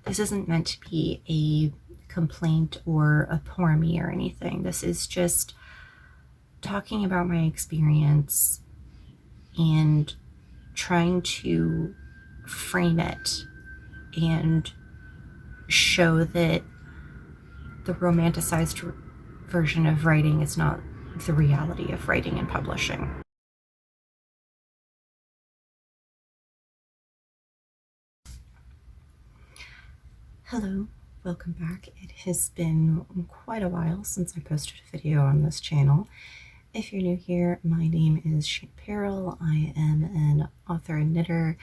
This isn't meant to be a complaint or a poor me or anything. This is just talking about my experience and trying to frame it and show that the romanticized version of writing is not the reality of writing and publishing. Hello, welcome back. It has been quite a while since I posted a video on this channel. If you're new here, my name is Shane Peril. I am an author and knitter,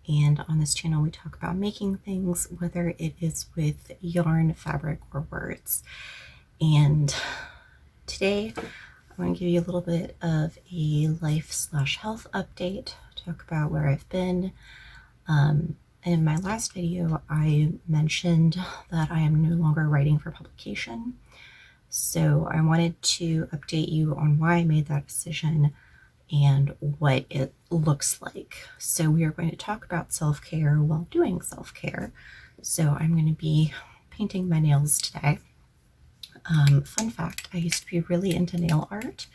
and on this channel we talk about making things, whether it is with yarn, fabric, or words. And today I'm going to give you a little bit of a life/health update, talk about where I've been. In my last video, I mentioned that I am no longer writing for publication. So I wanted to update you on why I made that decision and what it looks like. So we are going to talk about self-care while doing self-care. So I'm going to be painting my nails today. Fun fact, I used to be really into nail art,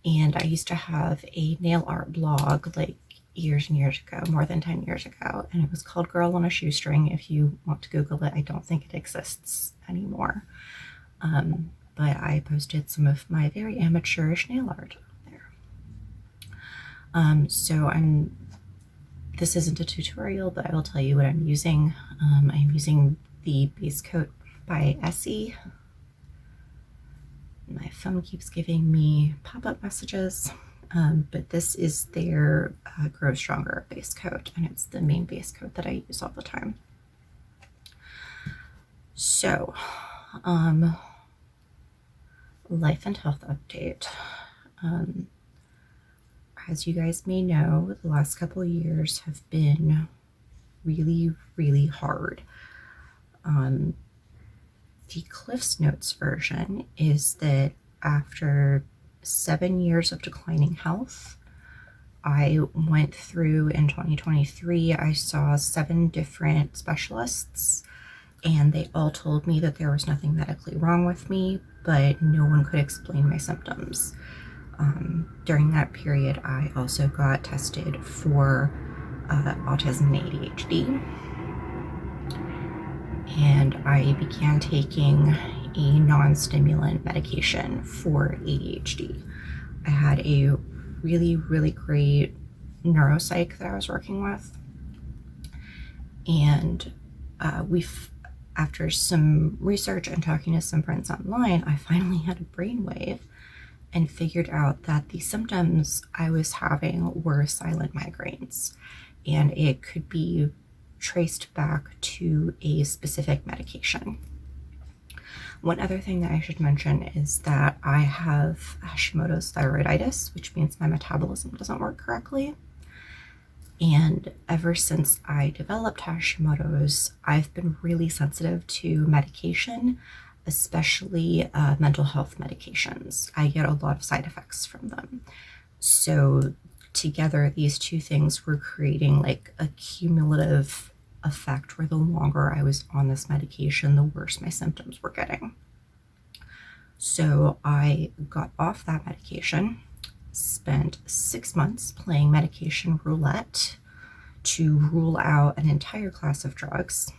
and I used to have a nail art blog like years and years ago, more than 10 years ago, and it was called Girl on a Shoestring. If you want to Google it, I don't think it exists anymore. But I posted some of my very amateurish nail art there. This isn't a tutorial, but I will tell you what I'm using. I'm using the base coat by Essie. My phone keeps giving me pop-up messages, but this is their Grow Stronger base coat, and it's the main base coat that I use all the time. So, life and health update. As you guys may know, the last couple of years have been really, really hard. The Cliff's Notes version is that after 7 years of declining health, I went through in 2023, I saw 7 different specialists, and they all told me that there was nothing medically wrong with me, but no one could explain my symptoms. During that period, I also got tested for autism and ADHD. And I began taking a non-stimulant medication for ADHD. I had a really, really great neuropsych that I was working with. And after some research and talking to some friends online, I finally had a brainwave and figured out that the symptoms I was having were silent migraines, and it could be traced back to a specific medication. One other thing that I should mention is that I have Hashimoto's thyroiditis, which means my metabolism doesn't work correctly. And ever since I developed Hashimoto's, I've been really sensitive to medication, especially mental health medications. I get a lot of side effects from them. So together, these two things were creating like a cumulative effect where the longer I was on this medication, the worse my symptoms were getting. So I got off that medication, spent 6 months playing medication roulette to rule out an entire class of drugs,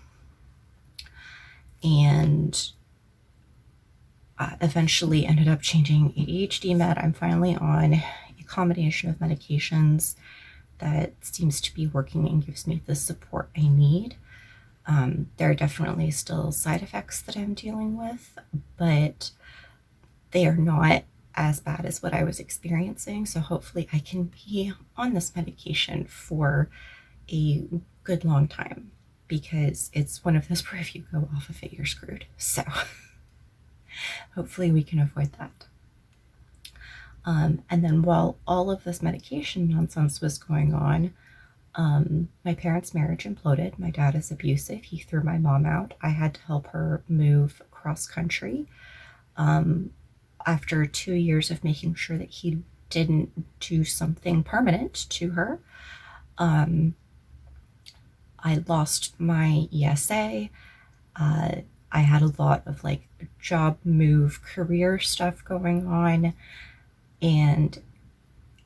and eventually ended up changing ADHD med. I'm finally on a combination of medications that seems to be working and gives me the support I need. There are definitely still side effects that I'm dealing with, but they are not as bad as what I was experiencing. So hopefully I can be on this medication for a good long time, because it's one of those where if you go off of it, you're screwed. So hopefully we can avoid that. And then while all of this medication nonsense was going on, my parents' marriage imploded. My dad is abusive. He threw my mom out. I had to help her move cross country. After 2 years of making sure that he didn't do something permanent to her, I lost my ESA. I had a lot of like job move, career stuff going on, and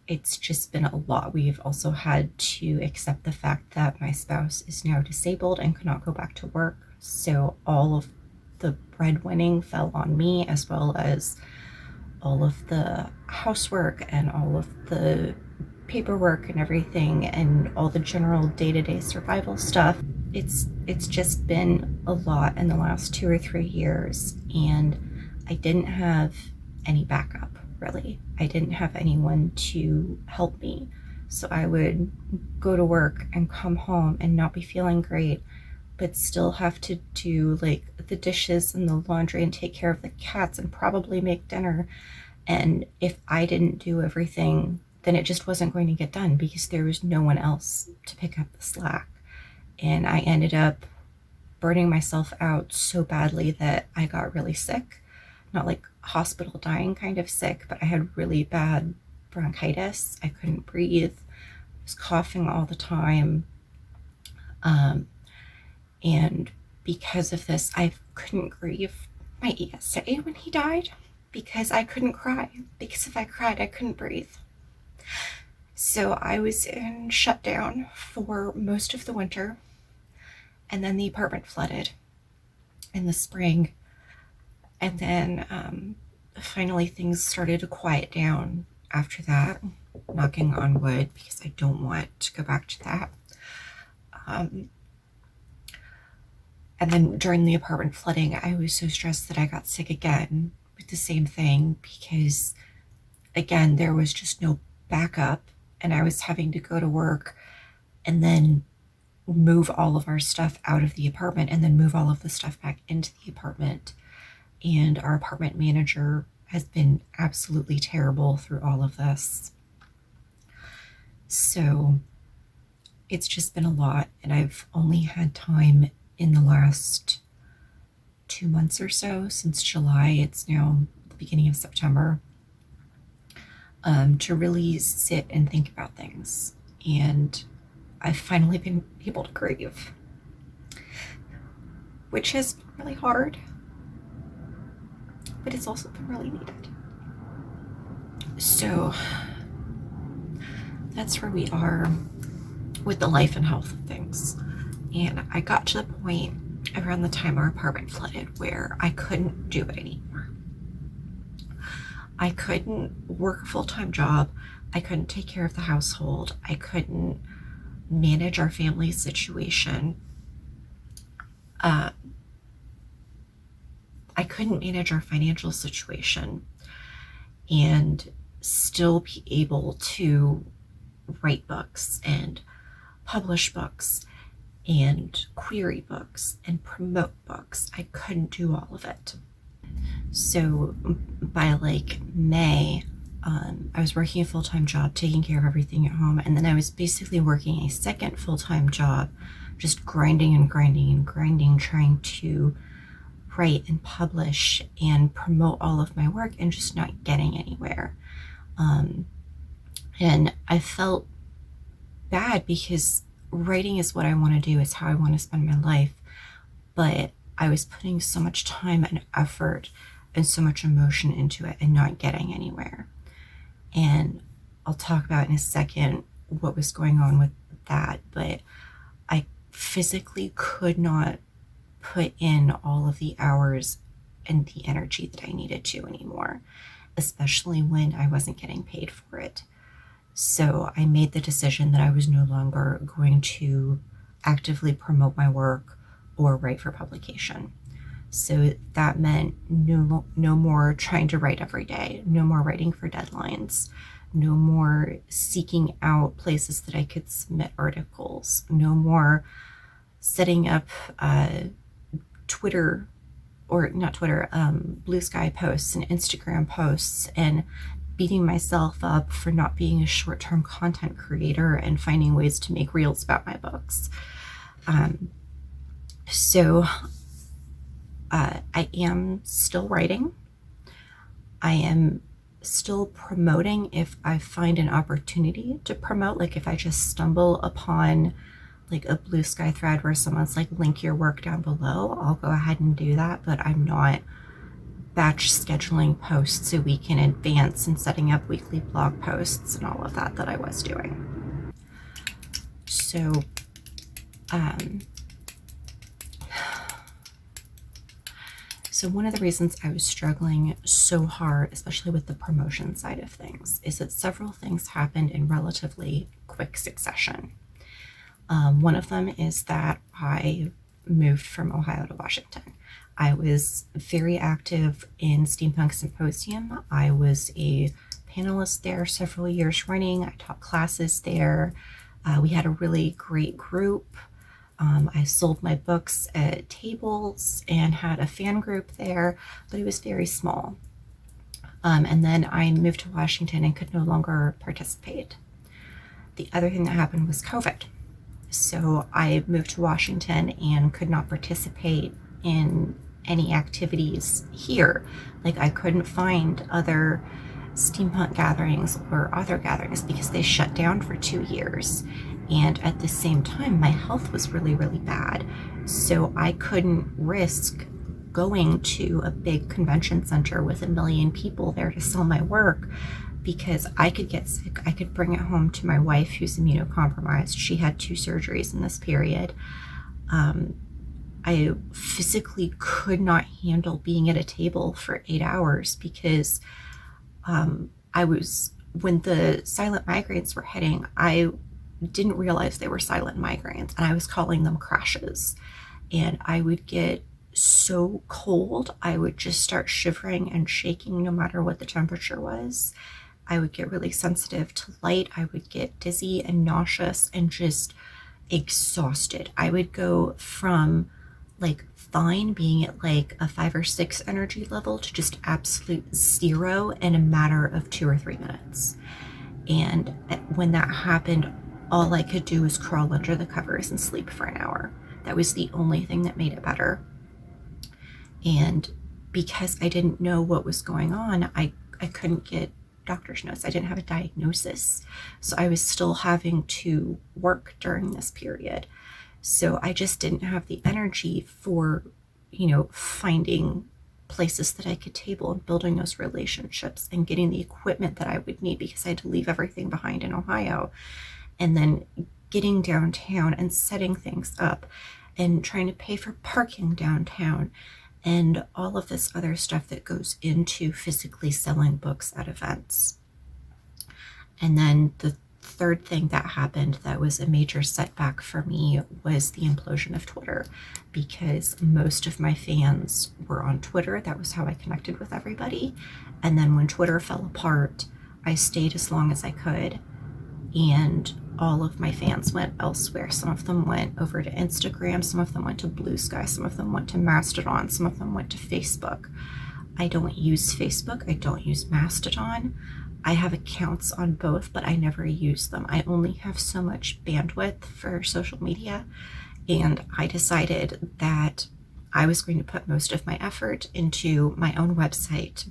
it's just been a lot. We've also had to accept the fact that my spouse is now disabled and cannot go back to work. So all of the breadwinning fell on me, as well as all of the housework and all of the paperwork and everything, and all the general day-to-day survival stuff. It's just been a lot in the last 2 or 3 years, and I didn't have any backup, really. I didn't have anyone to help me. So I would go to work and come home and not be feeling great, but still have to do like the dishes and the laundry and take care of the cats and probably make dinner. And if I didn't do everything, then it just wasn't going to get done because there was no one else to pick up the slack. And I ended up burning myself out so badly that I got really sick. Not like hospital dying kind of sick, but I had really bad bronchitis. I couldn't breathe. I was coughing all the time. And because of this, I couldn't grieve my ESA when he died because I couldn't cry. Because if I cried, I couldn't breathe. So I was in shutdown for most of the winter, and then the apartment flooded in the spring. And then finally things started to quiet down after that, knocking on wood, because I don't want to go back to that. And then during the apartment flooding, I was so stressed that I got sick again with the same thing, because again, there was just no backup, and I was having to go to work and then move all of our stuff out of the apartment and then move all of the stuff back into the apartment. And our apartment manager has been absolutely terrible through all of this. So it's just been a lot, and I've only had time in the last 2 months or so, since July, it's now the beginning of September, to really sit and think about things. And I've finally been able to grieve, which has been really hard, but it's also been really needed. So that's where we are with the life and health of things. And I got to the point around the time our apartment flooded where I couldn't do it anymore. I couldn't work a full-time job. I couldn't take care of the household. I couldn't manage our family situation. I couldn't manage our financial situation and still be able to write books and publish books and query books and promote books. I couldn't do all of it. So by like May, I was working a full-time job, taking care of everything at home, and then I was basically working a second full-time job, just grinding and grinding and grinding, trying to write and publish and promote all of my work, and just not getting anywhere. And I felt bad because writing is what I want to do, it's how I want to spend my life, but I was putting so much time and effort and so much emotion into it and not getting anywhere. And I'll talk about in a second what was going on with that, but I physically could not put in all of the hours and the energy that I needed to anymore, especially when I wasn't getting paid for it. So I made the decision that I was no longer going to actively promote my work or write for publication. So that meant no more trying to write every day, no more writing for deadlines, no more seeking out places that I could submit articles, no more setting up Twitter, or not Twitter, Blue Sky posts and Instagram posts, and beating myself up for not being a short-term content creator and finding ways to make reels about my books. So I am still writing. I am still promoting if I find an opportunity to promote, like if I just stumble upon like a blue sky thread where someone's like, link your work down below, I'll go ahead and do that, but I'm not batch scheduling posts a week in advance and setting up weekly blog posts and all of that I was doing. So so one of the reasons I was struggling so hard, especially with the promotion side of things, is that several things happened in relatively quick succession. One of them is that I moved from Ohio to Washington. I was very active in Steampunk Symposium. I was a panelist there several years running. I taught classes there. We had a really great group. I sold my books at tables and had a fan group there, but it was very small. And then I moved to Washington and could no longer participate. The other thing that happened was COVID. So I moved to Washington and could not participate in any activities here. Like, I couldn't find other steampunk gatherings or author gatherings because they shut down for 2 years. And at the same time, my health was really, really bad. So I couldn't risk going to a big convention center with 1 million people there to sell my work, because I could get sick. I could bring it home to my wife, who's immunocompromised. She had 2 surgeries in this period. I physically could not handle being at a table for 8 hours because when the silent migraines were hitting, I didn't realize they were silent migraines, and I was calling them crashes. And I would get so cold, I would just start shivering and shaking no matter what the temperature was. I would get really sensitive to light. I would get dizzy and nauseous and just exhausted. I would go from like fine, being at like a 5 or 6 energy level, to just absolute 0 in a matter of 2 or 3 minutes. And when that happened, all I could do was crawl under the covers and sleep for an hour. That was the only thing that made it better. And because I didn't know what was going on, I couldn't get doctor's notes. I didn't have a diagnosis. So I was still having to work during this period. So I just didn't have the energy for, finding places that I could table and building those relationships and getting the equipment that I would need, because I had to leave everything behind in Ohio. And then getting downtown and setting things up and trying to pay for parking downtown and all of this other stuff that goes into physically selling books at events. And then the third thing that happened that was a major setback for me was the implosion of Twitter, because most of my fans were on Twitter. That was how I connected with everybody. And then when Twitter fell apart, I stayed as long as I could, and all of my fans went elsewhere. Some of them went over to Instagram, some of them went to Blue Sky, some of them went to Mastodon, some of them went to Facebook. I don't use Facebook, I don't use Mastodon. I have accounts on both, but I never use them. I only have so much bandwidth for social media, and I decided that I was going to put most of my effort into my own website.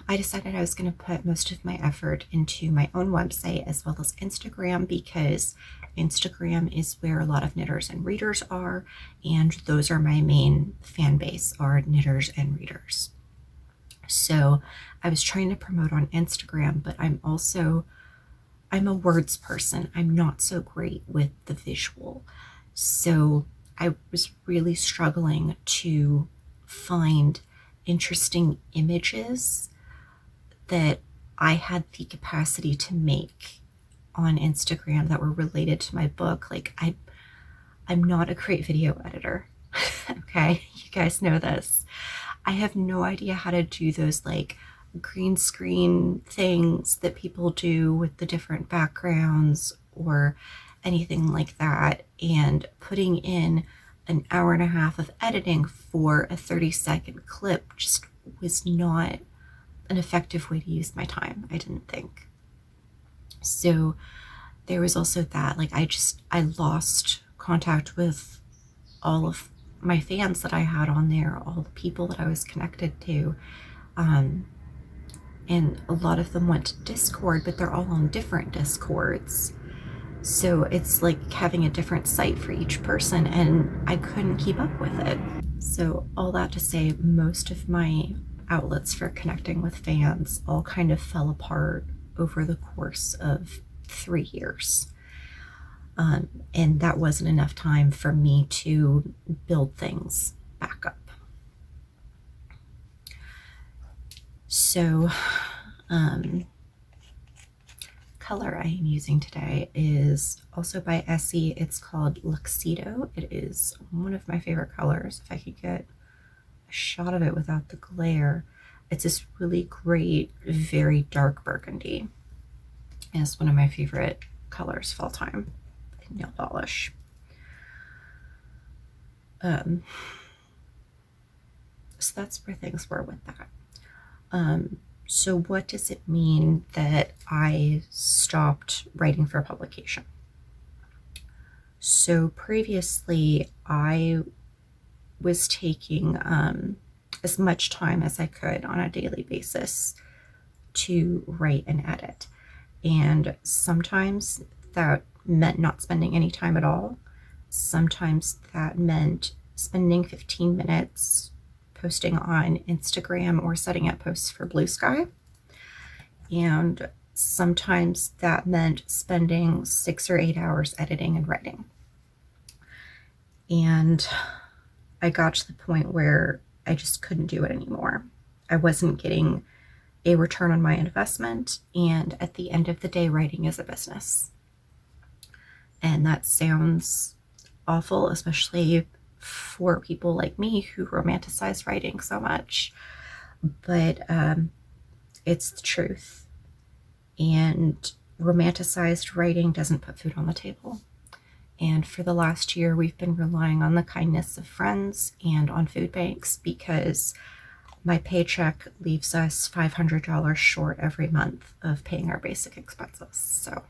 I decided I was going to put most of my effort into my own website as well as Instagram, because Instagram is where a lot of knitters and readers are, and those are my main fan base, are knitters and readers. So I was trying to promote on Instagram, but I'm a words person. I'm not so great with the visual. So I was really struggling to find interesting images that I had the capacity to make on Instagram that were related to my book. Like, I'm not a great video editor. Okay, you guys know this. I have no idea how to do those like green screen things that people do with the different backgrounds or anything like that, and putting in an hour and a half of editing for a 30-second clip just was not an effective way to use my time, I didn't think. So there was also that, like, I lost contact with all of my fans that I had on there, all the people that I was connected to, and a lot of them went to Discord, but they're all on different Discords. So it's like having a different site for each person, and I couldn't keep up with it. So all that to say, most of my outlets for connecting with fans all kind of fell apart over the course of 3 years. And that wasn't enough time for me to build things back up. So, color I am using today is also by Essie. It's called Luxido. It is one of my favorite colors. If I could get a shot of it without the glare. It's this really great, very dark burgundy. And it's one of my favorite colors of all time. Nail polish. So that's where things were with that. So what does it mean that I stopped writing for publication? So previously I was taking as much time as I could on a daily basis to write and edit. And sometimes that meant not spending any time at all. Sometimes that meant spending 15 minutes posting on Instagram or setting up posts for Blue Sky. And sometimes that meant spending 6 or 8 hours editing and writing. And I got to the point where I just couldn't do it anymore. I wasn't getting a return on my investment, and at the end of the day, writing is a business. And that sounds awful, especially for people like me who romanticize writing so much, but it's the truth. And romanticized writing doesn't put food on the table. And for the last year, we've been relying on the kindness of friends and on food banks because my paycheck leaves us $500 short every month of paying our basic expenses. So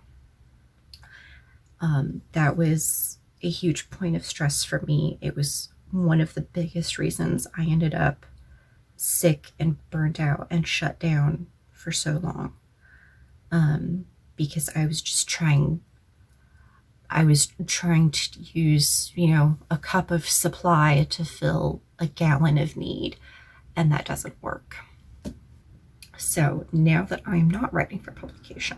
that was a huge point of stress for me. It was one of the biggest reasons I ended up sick and burnt out and shut down for so long. Because I was trying to use, a cup of supply to fill a gallon of need, and that doesn't work. So now that I'm not writing for publication,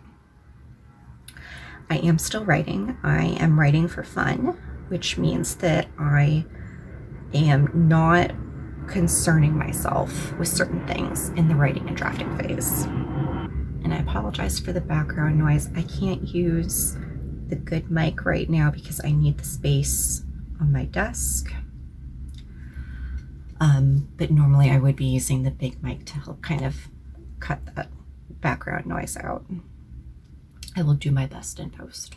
I am still writing. I am writing for fun, which means that I am not concerning myself with certain things in the writing and drafting phase. And I apologize for the background noise. I can't use the good mic right now because I need the space on my desk. But normally I would be using the big mic to help kind of cut that background noise out. I will do my best in post.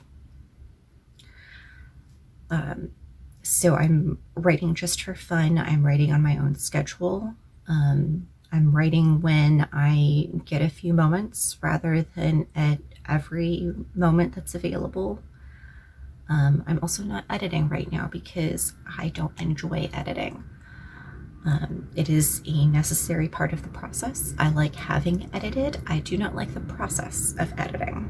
So I'm writing just for fun. I'm writing on my own schedule. I'm writing when I get a few moments rather than at every moment that's available. I'm also not editing right now because I don't enjoy editing. It is a necessary part of the process. I like having edited. I do not like the process of editing.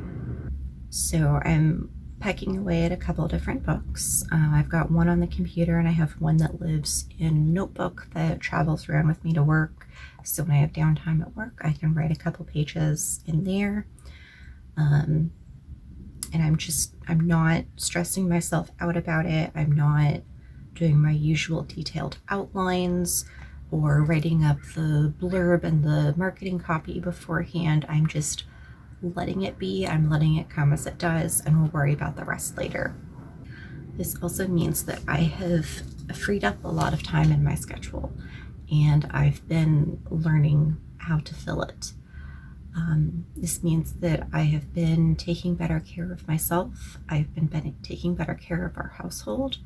So I'm pecking away at a couple different books. I've got one on the computer and I have one that lives in a notebook that travels around with me to work. So when I have downtime at work, I can write a couple pages in there. And I'm not stressing myself out about it. I'm not doing my usual detailed outlines or writing up the blurb and the marketing copy beforehand. I'm just letting it be. I'm letting it come as it does, and we'll worry about the rest later. This also means that I have freed up a lot of time in my schedule, and I've been learning how to fill it. This means that I have been taking better care of myself. I've been taking better care of our household.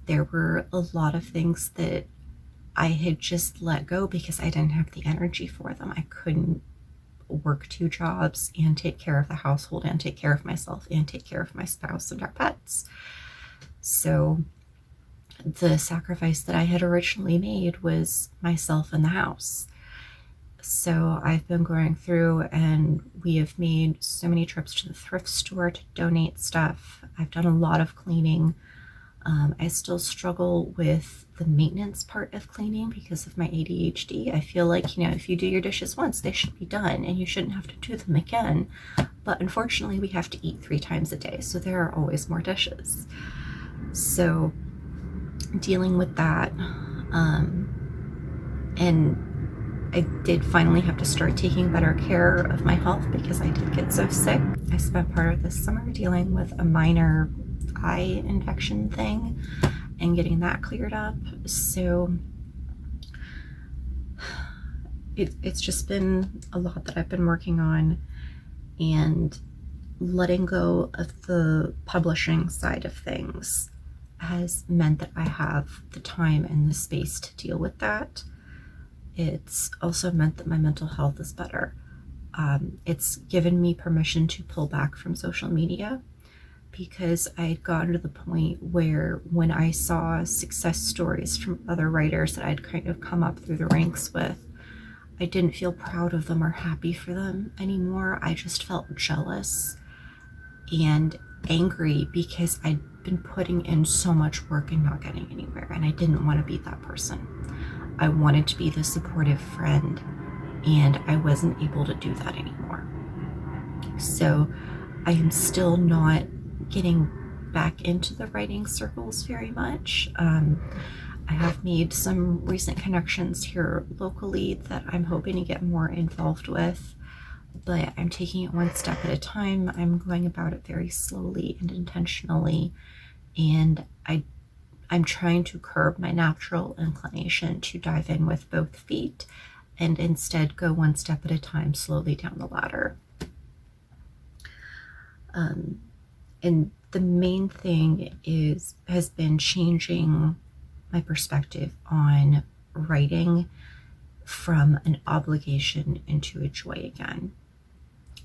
There were a lot of things that I had just let go because I didn't have the energy for them. I couldn't work 2 jobs and take care of the household and take care of myself and take care of my spouse and our pets. So the sacrifice that I had originally made was myself and the house. So I've been going through, and we have made so many trips to the thrift store to donate stuff. I've done a lot of cleaning. I still struggle with the maintenance part of cleaning because of my ADHD. I feel like, if you do your dishes once, they should be done and you shouldn't have to do them again. But unfortunately, we have to eat 3 times a day, so there are always more dishes. So dealing with that, and I did finally have to start taking better care of my health because I did get so sick. I spent part of this summer dealing with a minor eye infection thing and getting that cleared up. So it's just been a lot that I've been working on, and letting go of the publishing side of things has meant that I have the time and the space to deal with that. It's also meant that my mental health is better. It's given me permission to pull back from social media, because I had gotten to the point where when I saw success stories from other writers that I'd kind of come up through the ranks with, I didn't feel proud of them or happy for them anymore. I just felt jealous and angry because I'd been putting in so much work and not getting anywhere, and I didn't want to be that person. I wanted to be the supportive friend, and I wasn't able to do that anymore. So I am still not getting back into the writing circles very much. I have made some recent connections here locally that I'm hoping to get more involved with, but I'm taking it one step at a time. I'm going about it very slowly and intentionally, and I'm trying to curb my natural inclination to dive in with both feet and instead go one step at a time slowly down the ladder. And the main thing has been changing my perspective on writing from an obligation into a joy again.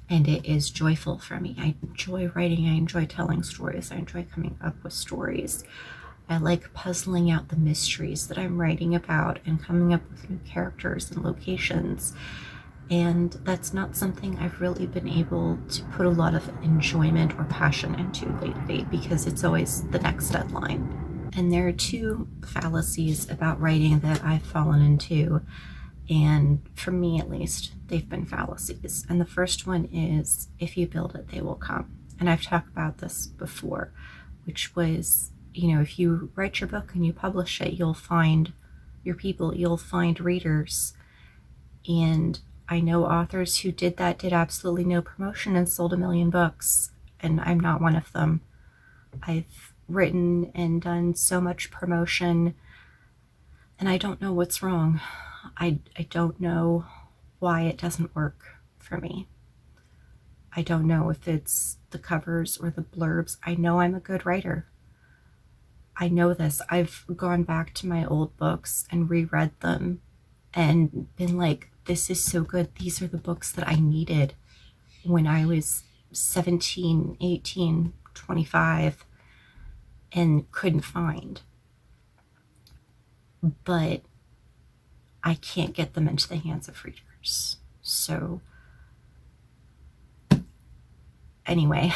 And it is joyful for me. I enjoy writing. I enjoy telling stories. I enjoy coming up with stories. I like puzzling out the mysteries that I'm writing about and coming up with new characters and locations. And that's not something I've really been able to put a lot of enjoyment or passion into lately, because it's always the next deadline. And there are 2 fallacies about writing that I've fallen into, and for me at least, they've been fallacies. And the first one is, if you build it, they will come. And I've talked about this before, which was, if you write your book and you publish it, you'll find your people, you'll find readers. And I know authors who did that, did absolutely no promotion, and sold 1 million books, and I'm not one of them. I've written and done so much promotion, and I don't know what's wrong. I don't know why it doesn't work for me. I don't know if it's the covers or the blurbs. I know I'm a good writer. I know this. I've gone back to my old books and reread them and been like, this is so good. These are the books that I needed when I was 17, 18, 25 and couldn't find. But I can't get them into the hands of readers. So anyway,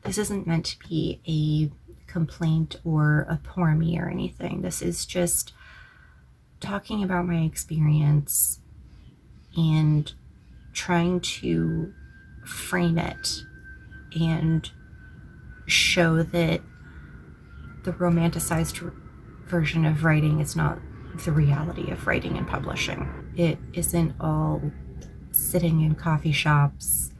this isn't meant to be a complaint or a poor me or anything. This is just talking about my experience and trying to frame it and show that the romanticized version of writing is not the reality of writing and publishing. It isn't all sitting in coffee shops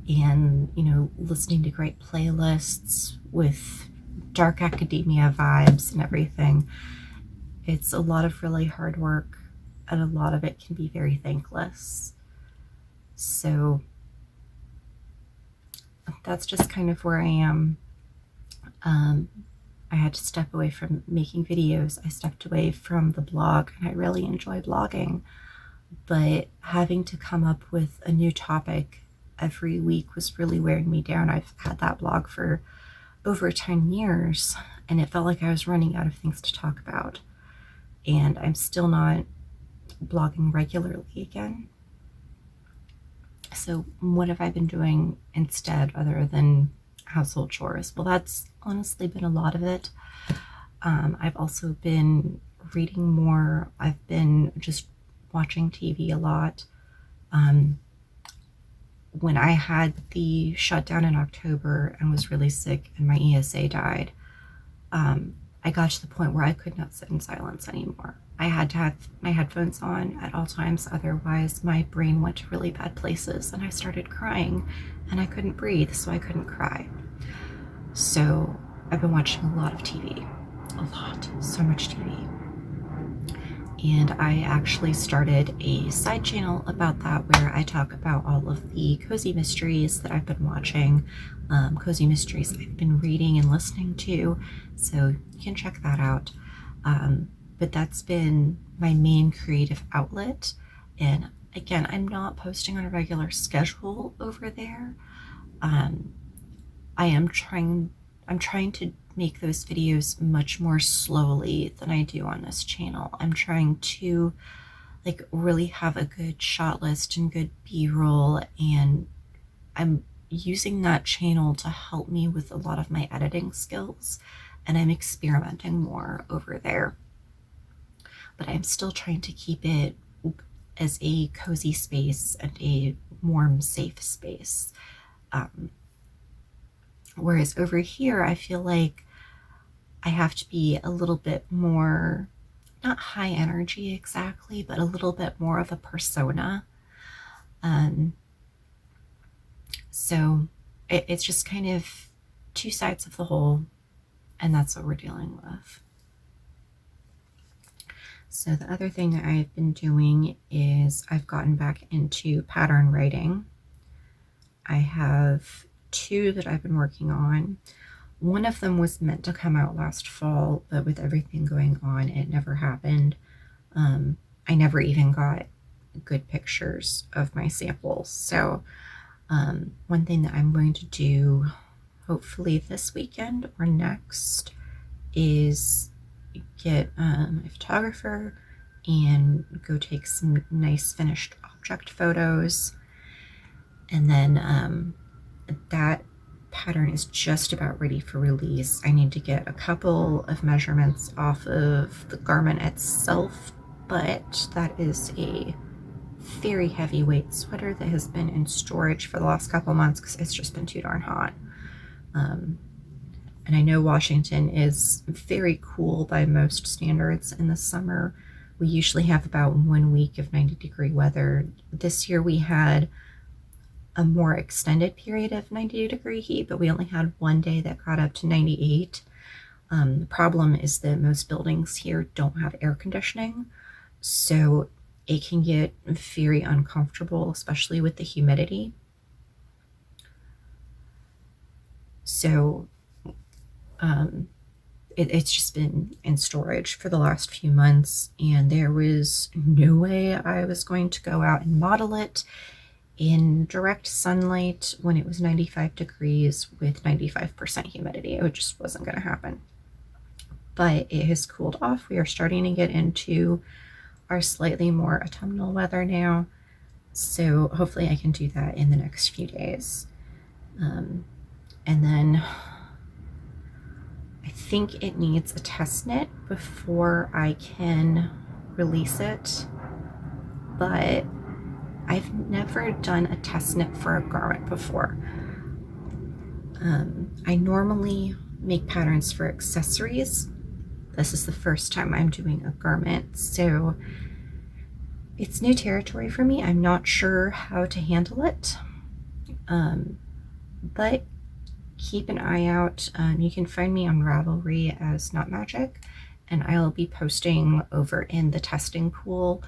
and, listening to great playlists with dark academia vibes and everything. It's a lot of really hard work, and a lot of it can be very thankless. So that's just kind of where I am. I had to step away from making videos. I stepped away from the blog, and I really enjoy blogging. But having to come up with a new topic every week was really wearing me down. I've had that blog for over 10 years, and it felt like I was running out of things to talk about. And I'm still not blogging regularly again. So what have I been doing instead other than household chores? Well, that's honestly been a lot of it. I've also been reading more. I've been just watching TV a lot. When I had the shutdown in October and was really sick and my ESA died, I got to the point where I could not sit in silence anymore. I had to have my headphones on at all times, otherwise my brain went to really bad places and I started crying and I couldn't breathe, so I couldn't cry. So I've been watching a lot of TV, so much TV. And I actually started a side channel about that where I talk about all of the cozy mysteries that I've been watching, cozy mysteries I've been reading and listening to, so you can check that out. But that's been my main creative outlet, and again, I'm not posting on a regular schedule over there. I'm trying to make those videos much more slowly than I do on this channel. I'm trying to like really have a good shot list and good B-roll, and I'm using that channel to help me with a lot of my editing skills, and I'm experimenting more over there. But I'm still trying to keep it as a cozy space and a warm, safe space. Whereas over here, I feel like I have to be a little bit more, not high energy exactly, but a little bit more of a persona. So it's just kind of two sides of the whole, and that's what we're dealing with. So the other thing that I've been doing is I've gotten back into pattern writing. I have 2 that I've been working on. One of them was meant to come out last fall, but with everything going on, it never happened. I never even got good pictures of my samples. So one thing that I'm going to do, hopefully this weekend or next, is get a photographer and go take some nice finished object photos. And then that pattern is just about ready for release. I need to get a couple of measurements off of the garment itself, but that is a very heavyweight sweater that has been in storage for the last couple months because it's just been too darn hot. And I know Washington is very cool by most standards in the summer. We usually have about 1 week of 90-degree weather. This year we had a more extended period of 90-degree heat, but we only had 1 day that got up to 98. The problem is that most buildings here don't have air conditioning, so it can get very uncomfortable, especially with the humidity. So it's just been in storage for the last few months, and there was no way I was going to go out and model it in direct sunlight when it was 95 degrees with 95% humidity. It just wasn't going to happen. But it has cooled off. We are starting to get into our slightly more autumnal weather now, so hopefully I can do that in the next few days. And then I think it needs a test knit before I can release it, but I've never done a test knit for a garment before. I normally make patterns for accessories. This is the first time I'm doing a garment, so it's new territory for me. I'm not sure how to handle it, but keep an eye out. You can find me on Ravelry as KnotMagick, and I'll be posting over in the testing pool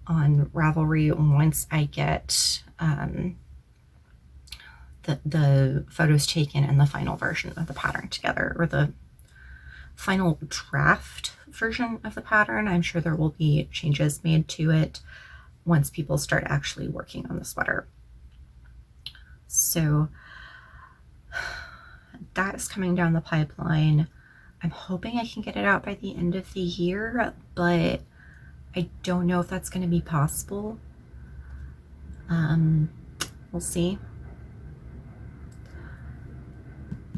on Ravelry once I get the photos taken and the final version of the pattern together, or the final draft version of the pattern. I'm sure there will be changes made to it once people start actually working on the sweater. So that is coming down the pipeline. I'm hoping I can get it out by the end of the year, but I don't know if that's going to be possible. We'll see.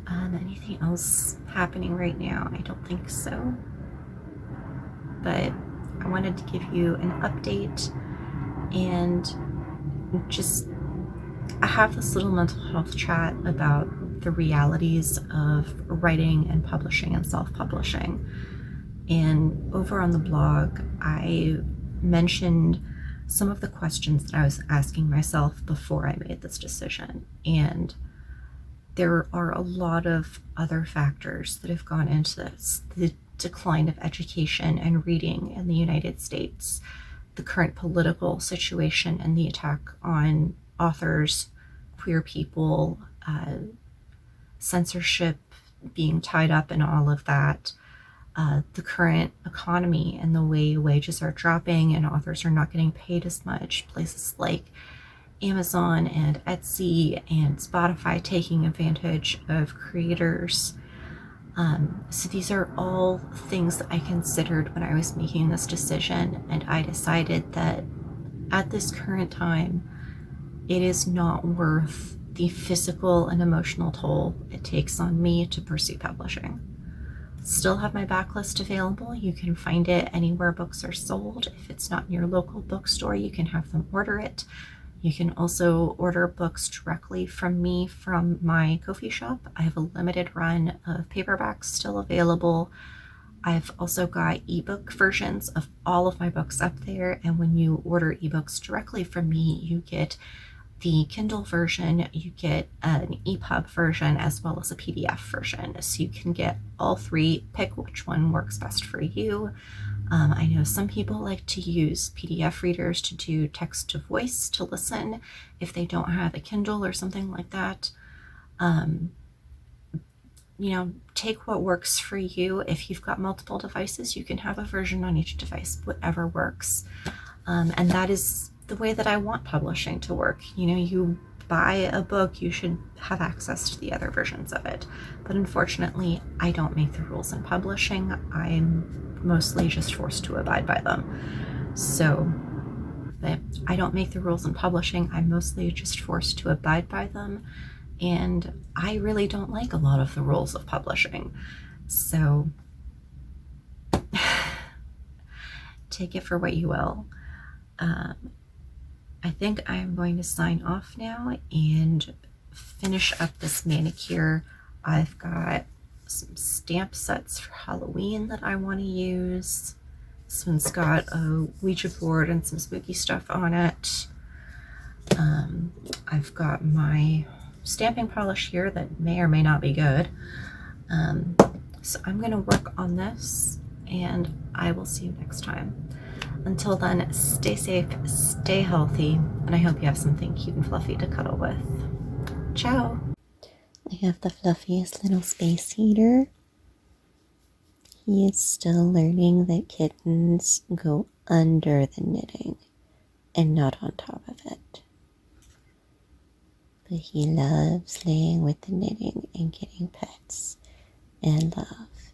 Anything else happening right now? I don't think so. But I wanted to give you an update and just I have this little mental health chat about the realities of writing and publishing and self-publishing. And over on the blog, I mentioned some of the questions that I was asking myself before I made this decision. And there are a lot of other factors that have gone into this. The decline of education and reading in the United States, the current political situation and the attack on authors, queer people, censorship being tied up in all of that, the current economy and the way wages are dropping and authors are not getting paid as much, places like Amazon and Etsy and Spotify taking advantage of creators. So these are all things that I considered when I was making this decision, and I decided that at this current time, it is not worth the physical and emotional toll it takes on me to pursue publishing. Still have my backlist available. You can find it anywhere books are sold. If it's not in your local bookstore, you can have them order it. You can also order books directly from me from my Ko-fi shop. I have a limited run of paperbacks still available. I've also got ebook versions of all of my books up there, and when you order ebooks directly from me, you get the Kindle version, you get an EPUB version, as well as a PDF version. So you can get all three, pick which one works best for you. I know some people like to use PDF readers to do text to voice to listen if they don't have a Kindle or something like that. Take what works for you. If you've got multiple devices, you can have a version on each device, whatever works. And that is the way that I want publishing to work. You buy a book, you should have access to the other versions of it. But unfortunately, I don't make the rules in publishing. I'm mostly just forced to abide by them. So I don't make the rules in publishing. I'm mostly just forced to abide by them. And I really don't like a lot of the rules of publishing. So take it for what you will. I think I'm going to sign off now and finish up this manicure. I've got some stamp sets for Halloween that I want to use. This one's got a Ouija board and some spooky stuff on it. I've got my stamping polish here that may or may not be good. So I'm going to work on this, and I will see you next time. Until then, stay safe, stay healthy, and I hope you have something cute and fluffy to cuddle with. Ciao! I have the fluffiest little space heater. He is still learning that kittens go under the knitting and not on top of it. But he loves laying with the knitting and getting pets and love.